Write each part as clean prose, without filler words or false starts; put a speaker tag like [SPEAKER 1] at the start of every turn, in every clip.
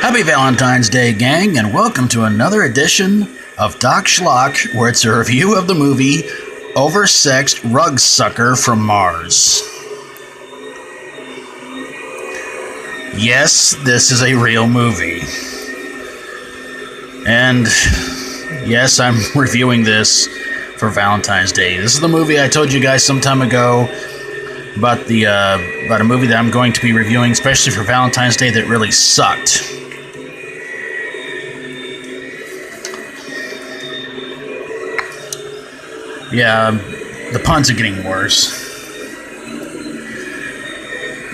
[SPEAKER 1] Happy Valentine's Day, gang, and welcome to another edition of Doc Schlock, where it's a review of the movie Oversexed Rugsucker from Mars. Yes, this is a real movie. And yes, I'm reviewing this for Valentine's Day. This is the movie I told you guys some time ago about a movie that I'm going to be reviewing, especially for Valentine's Day, that really sucked. Yeah, the puns are getting worse.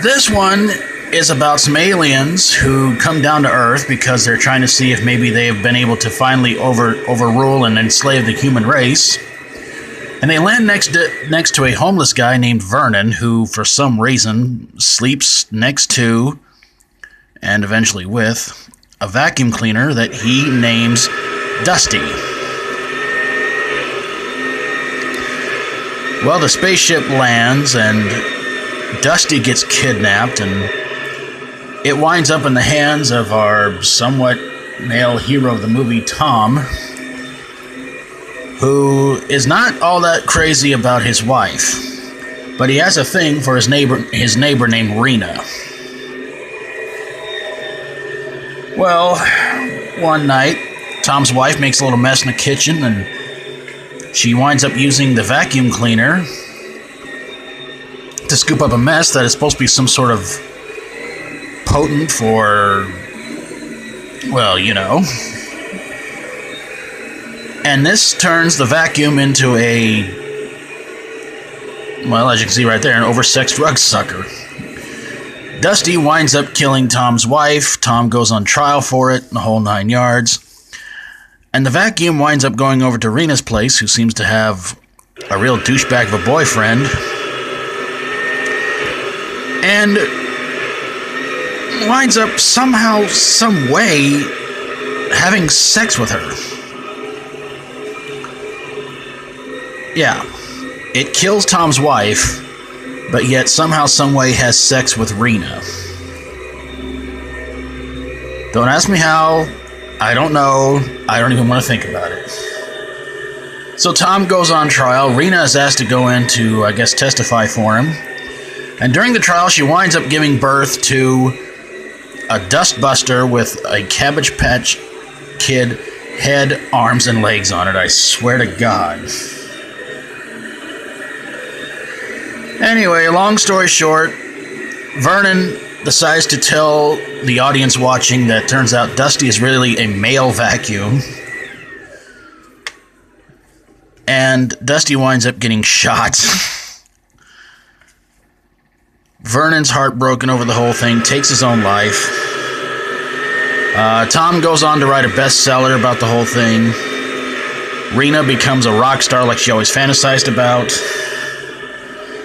[SPEAKER 1] This one is about some aliens who come down to Earth because they're trying to see if maybe they have been able to finally overrule and enslave the human race. And they land next to a homeless guy named Vernon, who for some reason sleeps next to, and eventually with, a vacuum cleaner that he names Dusty. Well, the spaceship lands and Dusty gets kidnapped, and it winds up in the hands of our somewhat male hero of the movie, Tom, who is not all that crazy about his wife, but he has a thing for his neighbor named Rena. Well, one night, Tom's wife makes a little mess in the kitchen, and she winds up using the vacuum cleaner to scoop up a mess that is supposed to be some sort of potent for, well, you know. And this turns the vacuum into well, as you can see right there, an oversexed rugsucker. Dusty winds up killing Tom's wife. Tom goes on trial for it, the whole 9 yards. And the vacuum winds up going over to Rena's place, who seems to have a real douchebag of a boyfriend. And winds up somehow, some way, having sex with her. Yeah, it kills Tom's wife, but yet somehow, some way has sex with Rena. Don't ask me how. I don't know. I don't even want to think about it. So Tom goes on trial. Rena is asked to go in to, I guess, testify for him. And during the trial, she winds up giving birth to a dustbuster with a Cabbage Patch Kid head, arms, and legs on it. I swear to God. Anyway, long story short, Vernon decides to tell the audience watching that turns out Dusty is really a male vacuum. And Dusty winds up getting shot. Vernon's heartbroken over the whole thing, takes his own life. Tom goes on to write a bestseller about the whole thing. Rena becomes a rock star like she always fantasized about.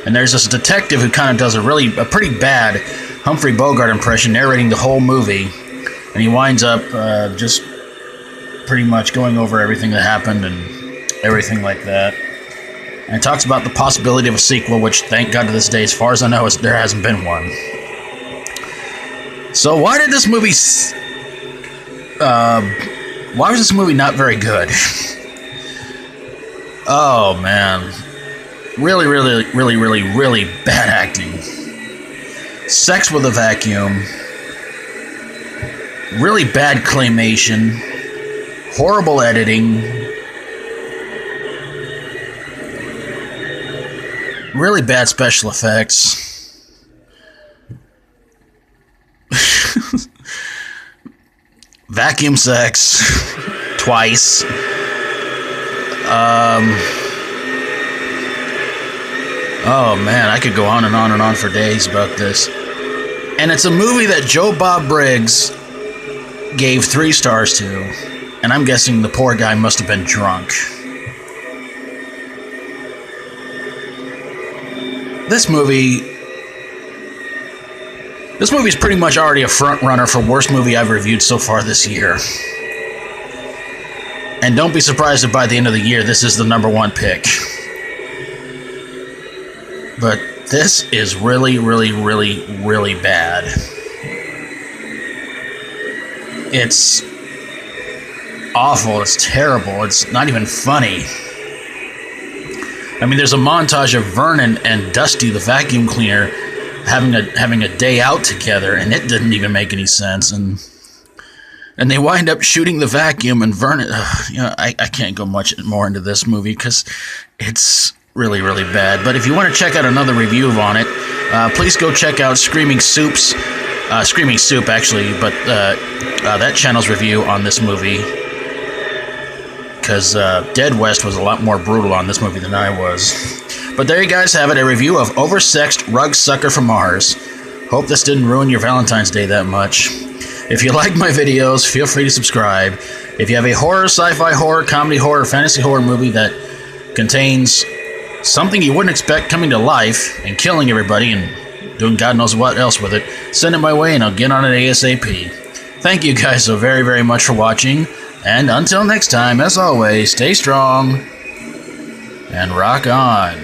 [SPEAKER 1] And there's this detective who kind of does a pretty bad Humphrey Bogart impression narrating the whole movie. And he winds up just pretty much going over everything that happened and everything like that. And it talks about the possibility of a sequel, which, thank God to this day, as far as I know, there hasn't been one. So why did this movie... why was this movie not very good? Oh, man. Really, really, really, really, really bad acting. Sex with a vacuum. Really bad claymation. Horrible editing. Really bad special effects. Vacuum sex. Twice. Oh man, I could go on and on and on for days about this. And it's a movie that Joe Bob Briggs gave 3 stars to, and I'm guessing the poor guy must have been drunk. This movie's pretty much already a front runner for worst movie I've reviewed so far this year. And don't be surprised if by the end of the year this is the #1 pick. But this is really, really, really, really bad. It's awful. It's terrible. It's not even funny. I mean, there's a montage of Vernon and Dusty, the vacuum cleaner, having a day out together, and it didn't even make any sense. And they wind up shooting the vacuum, and Vernon... I can't go much more into this movie because it's really, really bad. But if you want to check out another review on it, please go check out Screaming Soup, actually, but that channel's review on this movie, because Dead West was a lot more brutal on this movie than I was. But there you guys have it, a review of Oversexed Rugsucker from Mars. Hope this didn't ruin your Valentine's Day that much. If you like my videos, feel free to subscribe. If you have a horror, sci-fi horror, comedy horror, fantasy horror movie that contains something you wouldn't expect coming to life and killing everybody and doing God knows what else with it, send it my way and I'll get on it ASAP. Thank you guys so very, very much for watching. And until next time, as always, stay strong and rock on.